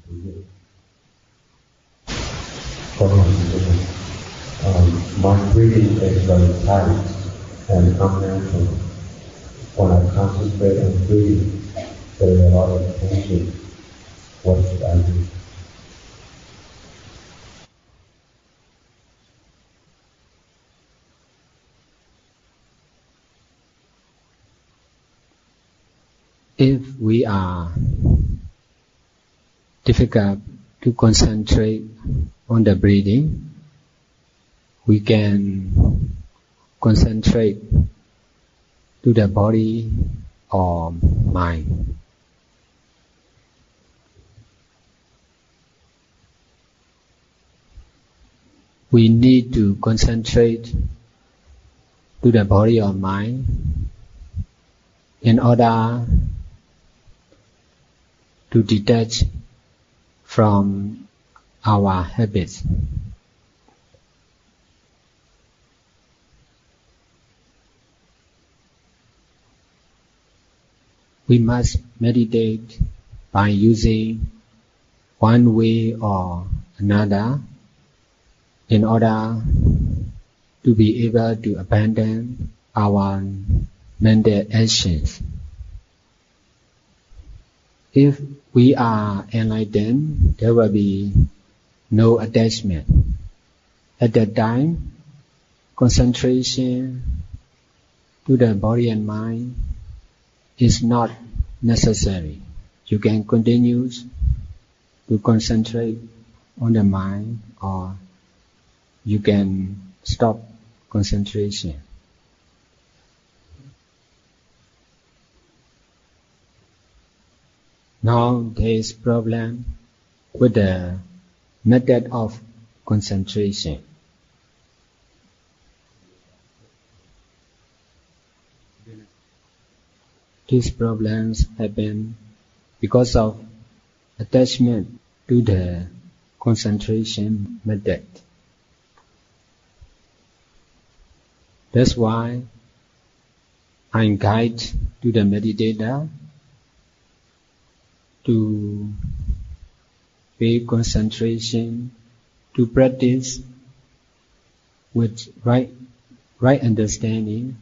My breathing is very tight and unnatural. When I concentrate on breathing, there is a lot of tension. What should I do? If we are difficult to concentrate on the breathing, we can concentrate to the body or mind. We need to concentrate to the body or mind in order to detach from our habits. We must meditate by using one way or another in order to be able to abandon our mental actions. If we are enlightened, there will be no attachment. At that time, concentration to the body and mind is not necessary. You can continue to concentrate on the mind, or you can stop concentration. Now there is problem with the method of concentration. These problems happen because of attachment to the concentration method. That's why I guide to the meditator to pay concentration, to practice with right understanding,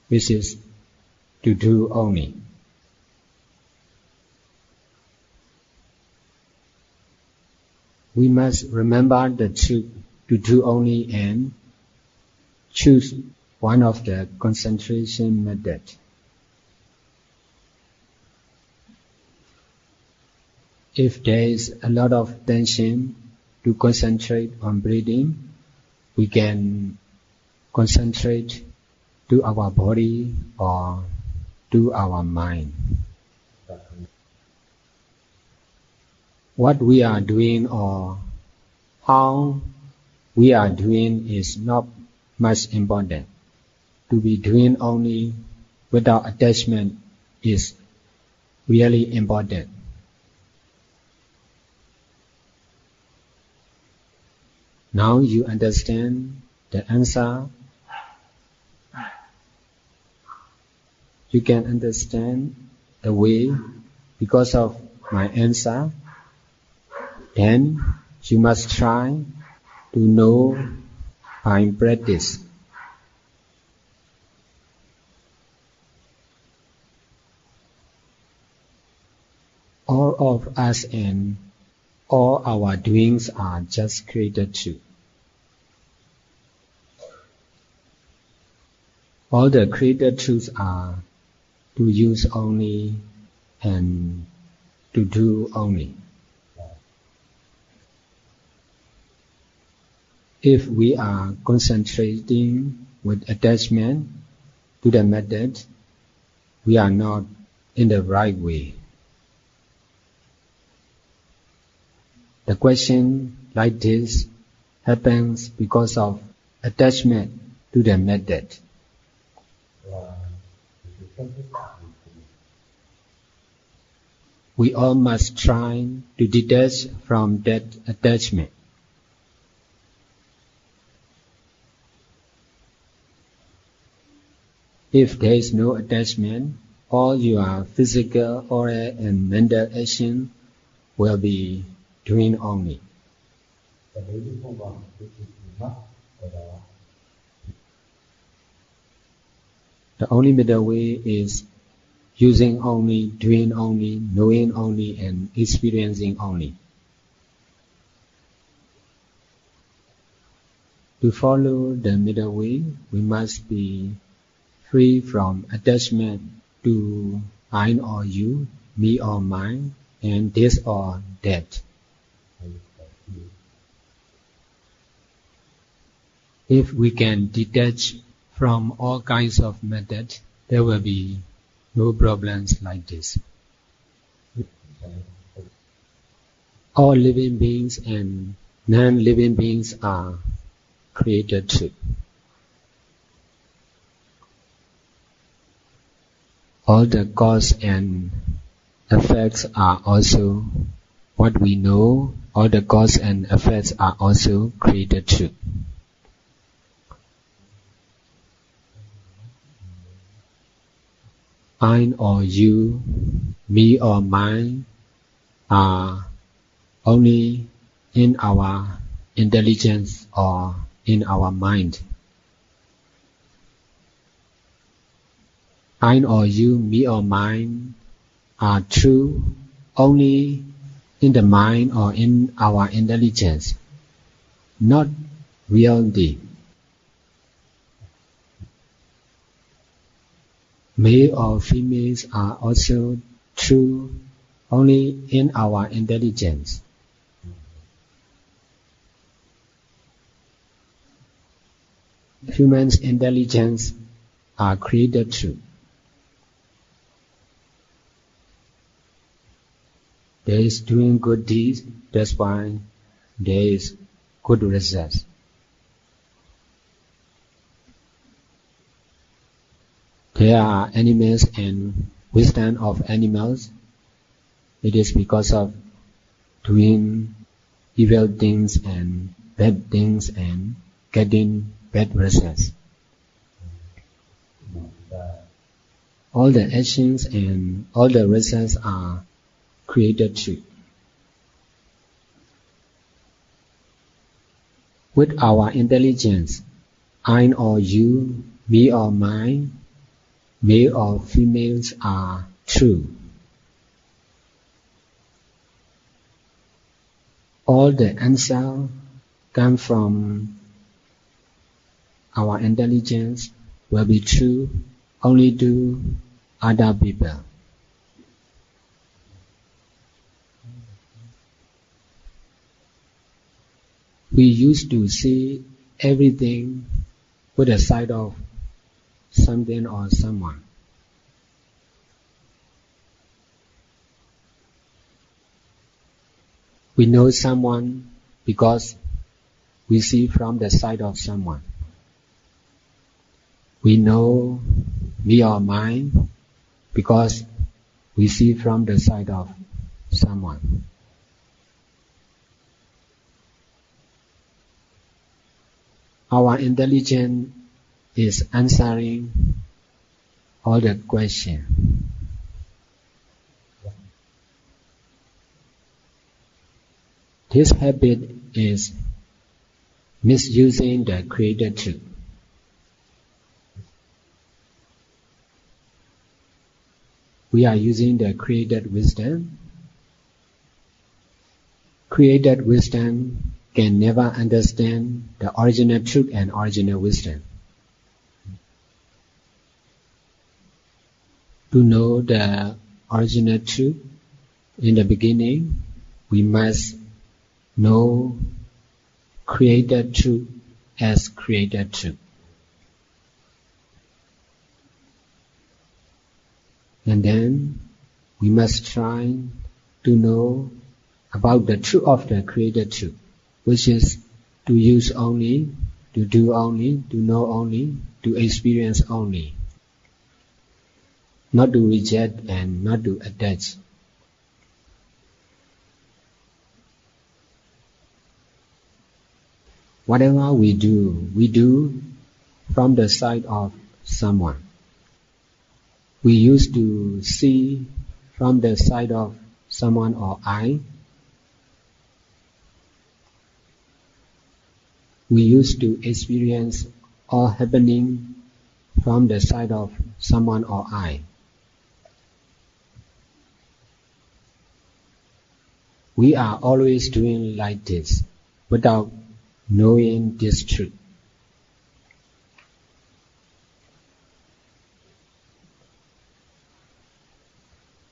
which is to do only. We must remember the truth, to do only, and choose one of the concentration methods. If there is a lot of tension to concentrate on breathing, we can concentrate to our body or to our mind. What we are doing or how we are doing is not much important. To be doing only without attachment is really important. Now you understand the answer. You can understand the way because of my answer. Then you must try to know by practice. All of us and all our doings are just created truth. All the created truths are to use only and to do only. If we are concentrating with attachment to the method, we are not in the right way. The question like this happens because of attachment to the method. We all must try to detach from that attachment. If there is no attachment, all your physical, oral and mental action will be doing only. Và nếu như không còn cái sự mắc ở đó, the only middle way is using only, doing only, knowing only, and experiencing only. To follow the middle way, we must be free from attachment to I or you, me or mine, and this or that. If we can detach from all kinds of methods, there will be no problems like this. All living beings and non-living beings are created truth. All the cause and effects are also what we know. All the cause and effects are also created truth. I or you, me or mine are only in our intelligence or in our mind. I or you, me or mine are true only in the mind or in our intelligence, not reality. Male or females are also true only in our intelligence. Human's intelligence are created true. There is doing good deeds, that's why there is good results. There are animals and wisdom of animals. It is because of doing evil things and bad things and getting bad results. All the actions and all the results are created true. With our intelligence, I or you, me or mine, male or females are true. All the answers come from our intelligence will be true only to other people. We used to see everything with the side of something or someone. We know someone because we see from the side of someone. We know me or mine because we see from the side of someone. Our intelligence is answering all the questions. This habit is misusing the created truth. We are using the created wisdom. Created wisdom can never understand the original truth and original wisdom. To know the original truth in the beginning, we must know created truth as created truth. And then we must try to know about the truth of the created truth, which is to use only, to do only, to know only, to experience only. Not to reject and not to attach. Whatever we do from the side of someone. We used to see from the side of someone or I. we used to experience all happening from the side of someone or I. We are always doing like this without knowing this truth.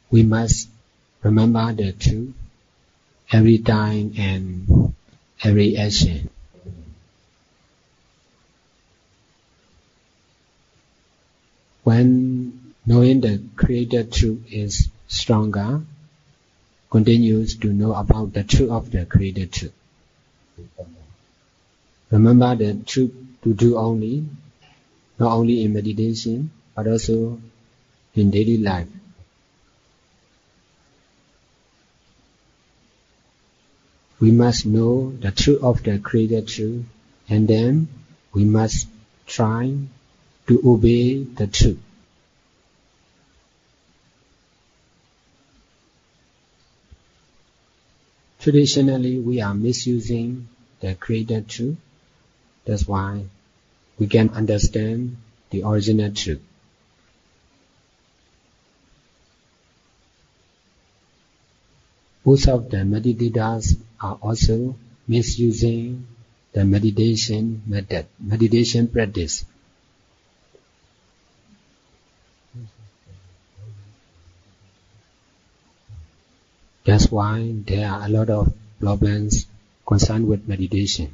We must remember the truth every time and every action. When knowing the Creator truth is stronger, continues to know about the truth of the Creator truth. Remember the truth to do only, not only in meditation, but also in daily life. We must know the truth of the Creator truth, and then we must try to obey the truth. Traditionally, we are misusing the Creator truth. That's why we can understand the original truth. Most of the meditators are also misusing the meditation method, meditation practice. That's why there are a lot of problems concerned with meditation.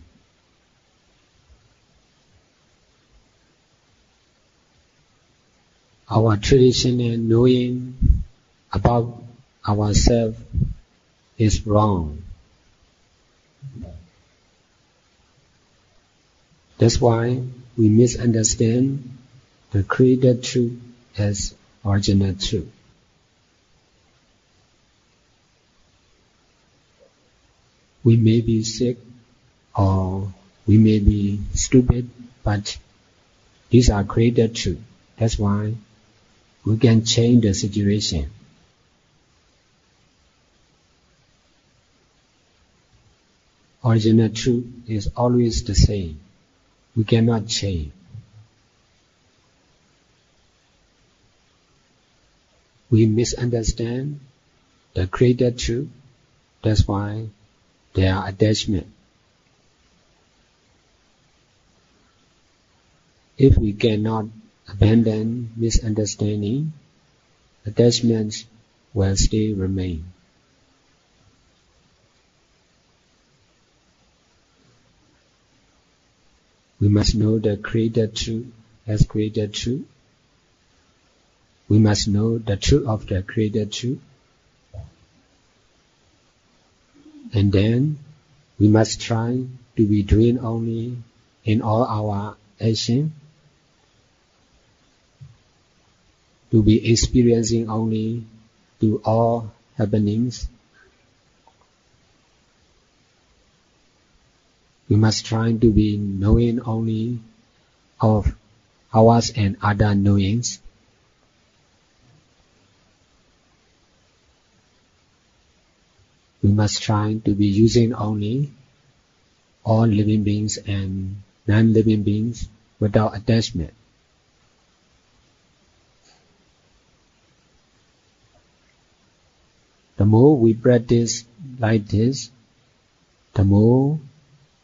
Our traditional knowing about ourselves is wrong. That's why we misunderstand the Creator truth as original truth. We may be sick or we may be stupid, but these are Creator truth. That's why we can change the situation. Original truth is always the same. We cannot change. We misunderstand the Creator truth. That's why there are attachment. If we cannot abandon misunderstanding, attachments will still remain. We must know the Creator truth as Creator truth. We must know the truth of the Creator truth. And then we must try to be doing only in all our action, to be experiencing only to all happenings. We must try to be knowing only of ours and other knowings. We must try to be using only all living beings and non-living beings without attachment. The more we practice like this, the more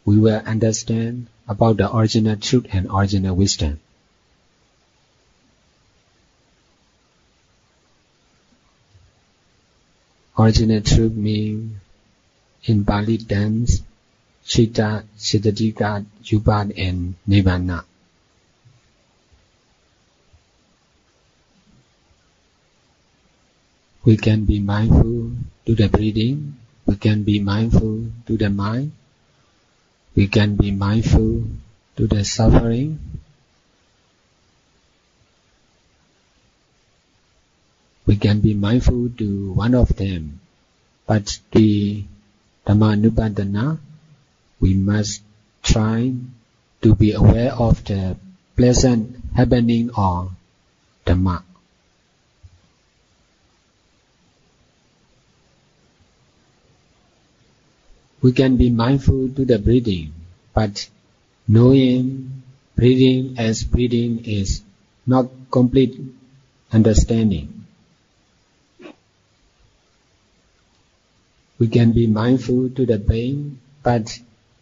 we will understand about the original truth and original wisdom. Original truth means, in Pali terms, Chitta, Chittatika, Yupat, and Nibbana. We can be mindful to the breathing. We can be mindful to the mind. We can be mindful to the suffering. We can be mindful to one of them, but the Dhammanupadana, we must try to be aware of the pleasant happening or Dhamma. We can be mindful to the breathing, but Knowing breathing as breathing is not complete understanding. We can be mindful to the pain, but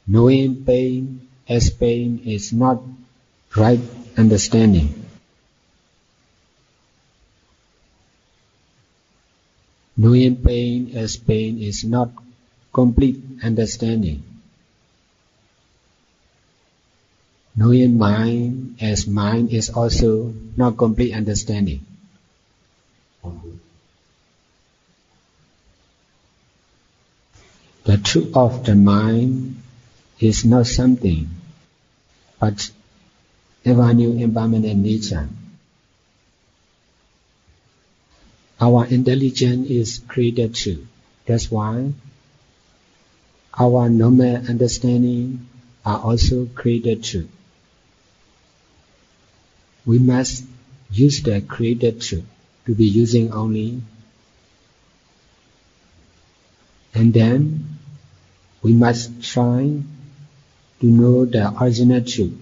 knowing pain as pain is not right understanding. Knowing pain as pain is not complete understanding. Knowing mind as mind is also not complete understanding. The truth of the mind is not something, but ever new impermanent nature. Our intelligence is created truth. That's why our normal understanding are also created truth. We must use the created truth to be using only, and then we must try to know the original truth,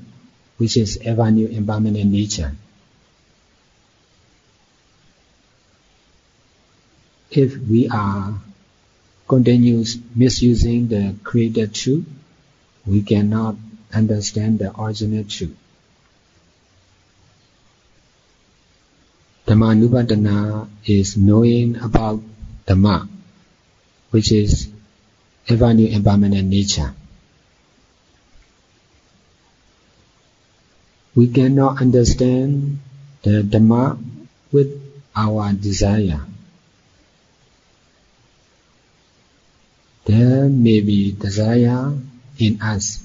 which is ever new impermanent nature. If we are continuous misusing the created truth, we cannot understand the original truth. Dhammanupaddana is knowing about Dhamma, which is ever new impermanent nature. We cannot understand the Dhamma with our desire. There may be desire in us.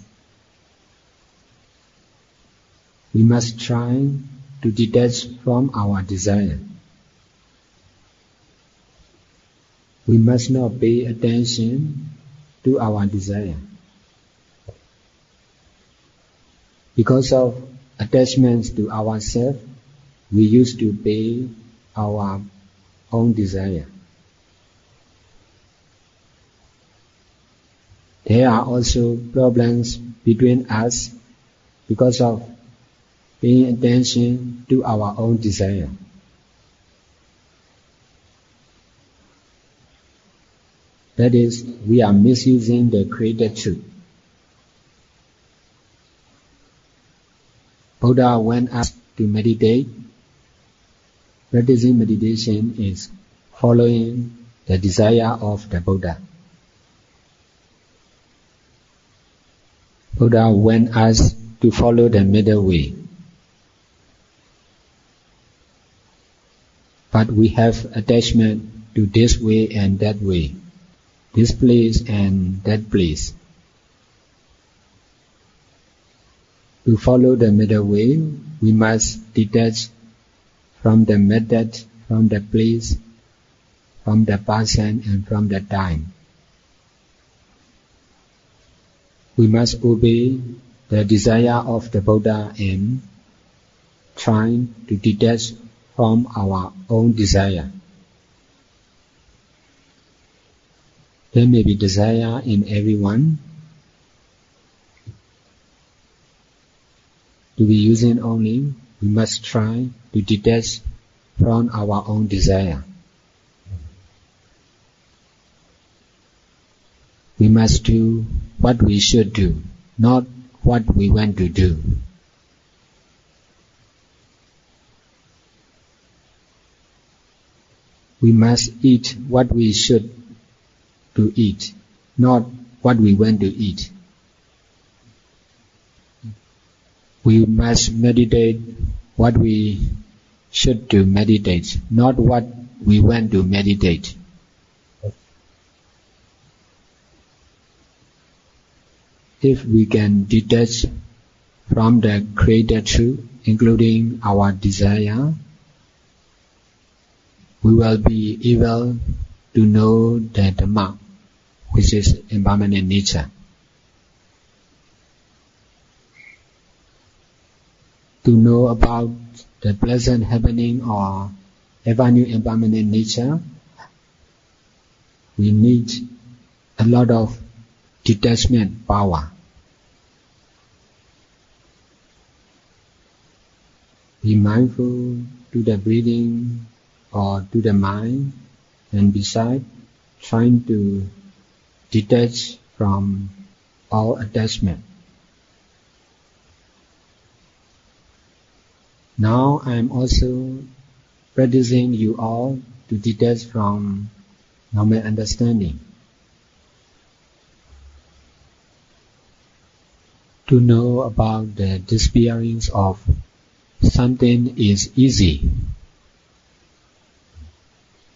We must try to detach from our desire. We must not pay attention to our desire. Because of attachments to ourselves, we used to pay our own desire. There are also problems between us because of paying attention to our own desire. That is, we are misusing the created truth. Buddha wants us to meditate. Practicing meditation is following the desire of the Buddha. Buddha wants us to follow the middle way. But we have attachment to this way and that way, this place and that place. To follow the middle way, we must detach from the method, from the place, from the person and from the time. We must obey the desire of the Buddha and try to detach from our own desire. There may be desire in everyone. To be using only, we must try to detach from our own desire. We must do what we should do, not what we want to do. We must eat what we should to eat, not what we want to eat. We must meditate what we should to meditate, not what we want to meditate. If we can detach from the created truth, including our desire, we will be able to know the Dhamma, which is impermanent nature. To know about the pleasant happening or ever new impermanent nature, we need a lot of detachment power. be mindful to the breathing or to the mind, and besides, trying to detach from all attachment. Now I am also practicing you all to detach from normal understanding. To know about the disappearance of something is easy.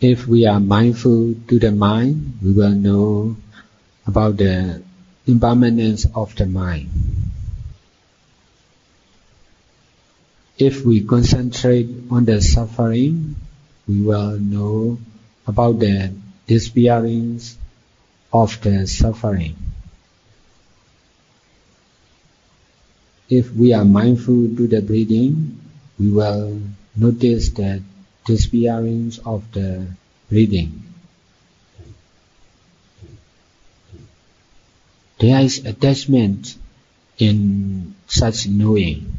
If we are mindful to the mind, we will know about the impermanence of the mind. If we concentrate on the suffering, we will know about the disappearance of the suffering. If we are mindful to the breathing, we will notice the disappearance of the breathing. There is attachment in such knowing.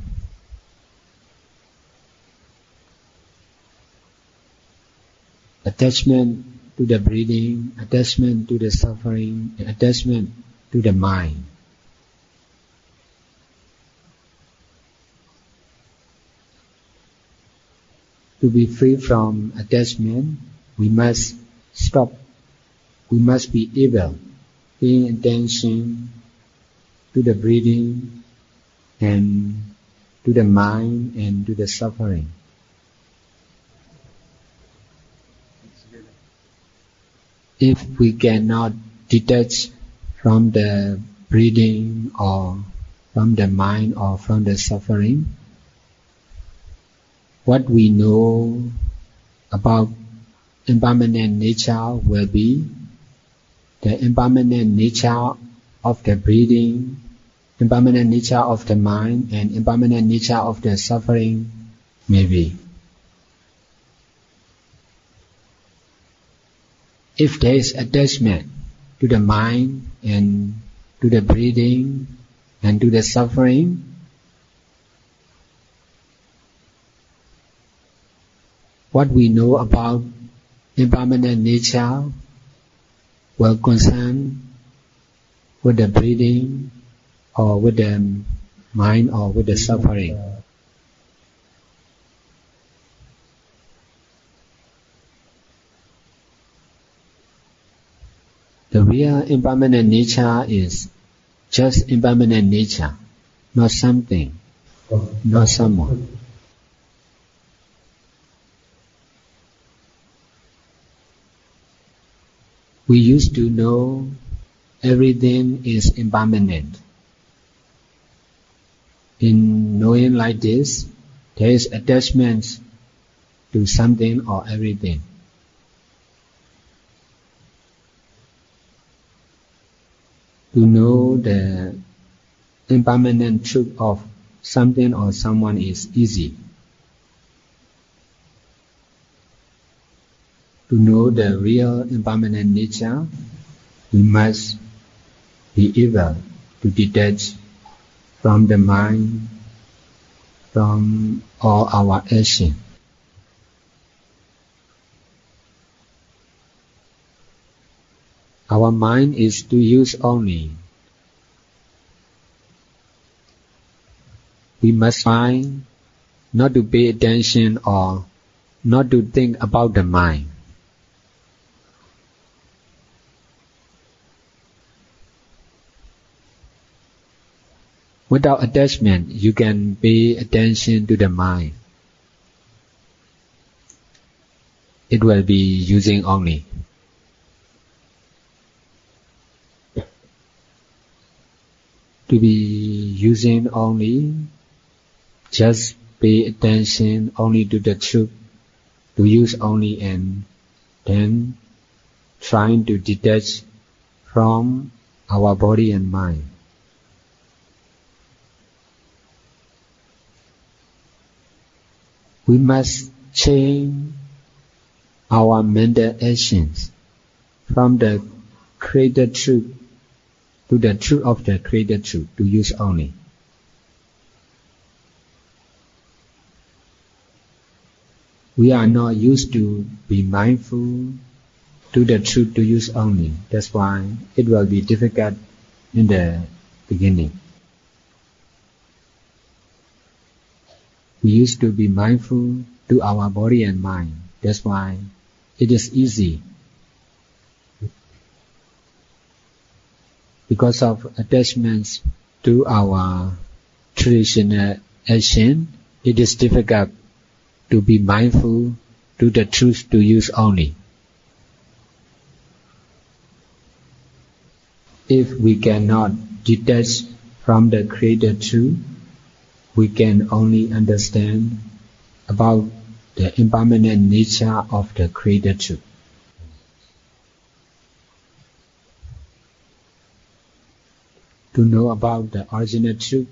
Attachment to the breathing, attachment to the suffering, attachment to the mind. To be free from attachment, we must stop. We must be able, paying attention to the breathing and to the mind and to the suffering. If we cannot detach from the breathing or from the mind or from the suffering, what we know about impermanent nature will be the impermanent nature of the breathing, impermanent nature of the mind, and impermanent nature of the suffering maybe. If there is attachment to the mind and to the breathing and to the suffering, what we know about impermanent nature will concern with the breathing or with the mind or with the suffering. The real impermanent nature is just impermanent nature, not something, not someone. We used to know everything is impermanent. In knowing like this, there is attachment to something or everything. To know the impermanent truth of something or someone is easy. To know the real impermanent nature, we must be able to detach from the mind, from all our action. Our mind is to use only. We must find not to pay attention or not to think about the mind. Without attachment, you can pay attention to the mind. It will be using only. To be using only, just pay attention only to the truth, to use only, and then trying to detach from our body and mind. We must change our mental actions from the created truth to the truth of the created truth, to use only. We are not used to be mindful to the truth to use only. That's why it will be difficult in the beginning. We used to be mindful to our body and mind. That's why it is easy. Because of attachments to our traditional action, it is difficult to be mindful to the truth to use only. If we cannot detach from the created truth, we can only understand about the impermanent nature of the created truth. To know about the original truth,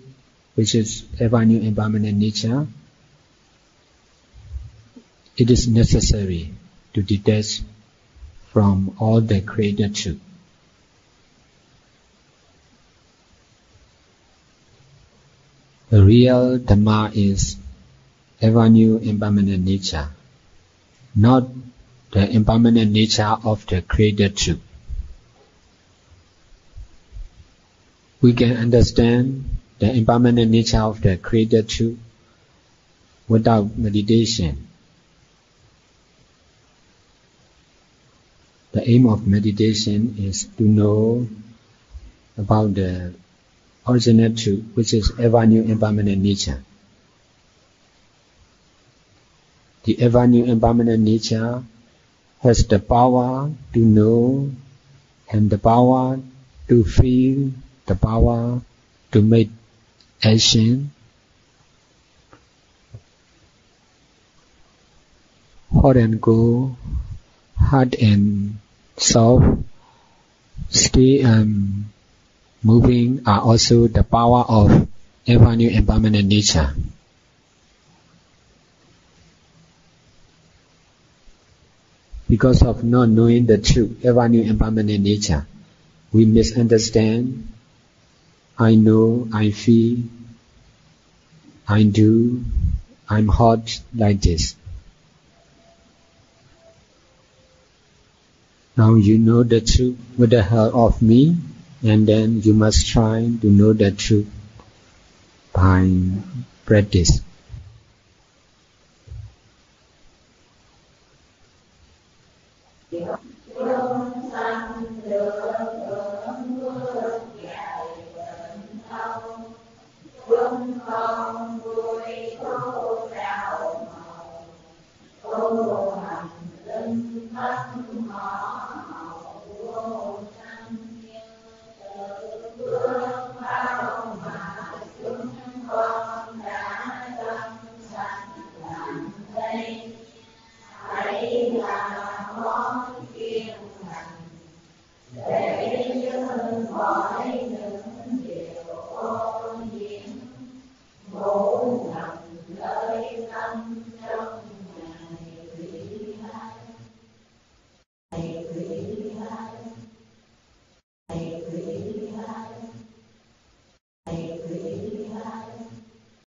which is ever new impermanent nature, it is necessary to detach from all the created truth. The real Dhamma is ever new impermanent nature, not the impermanent nature of the created truth. We can understand the impermanent nature of the created truth without meditation. The aim of meditation is to know about the original truth, which is ever new impermanent nature. The ever new impermanent nature has the power to know and the power to feel, the power to make action. Hot and cold, hard and soft, still and moving are also the power of ever new impermanent nature. Because of not knowing the true ever new impermanent nature, we misunderstand. I know, I feel, I do, I'm hot like this. Now you know the truth with the help of me, and then you must try to know the truth by practice.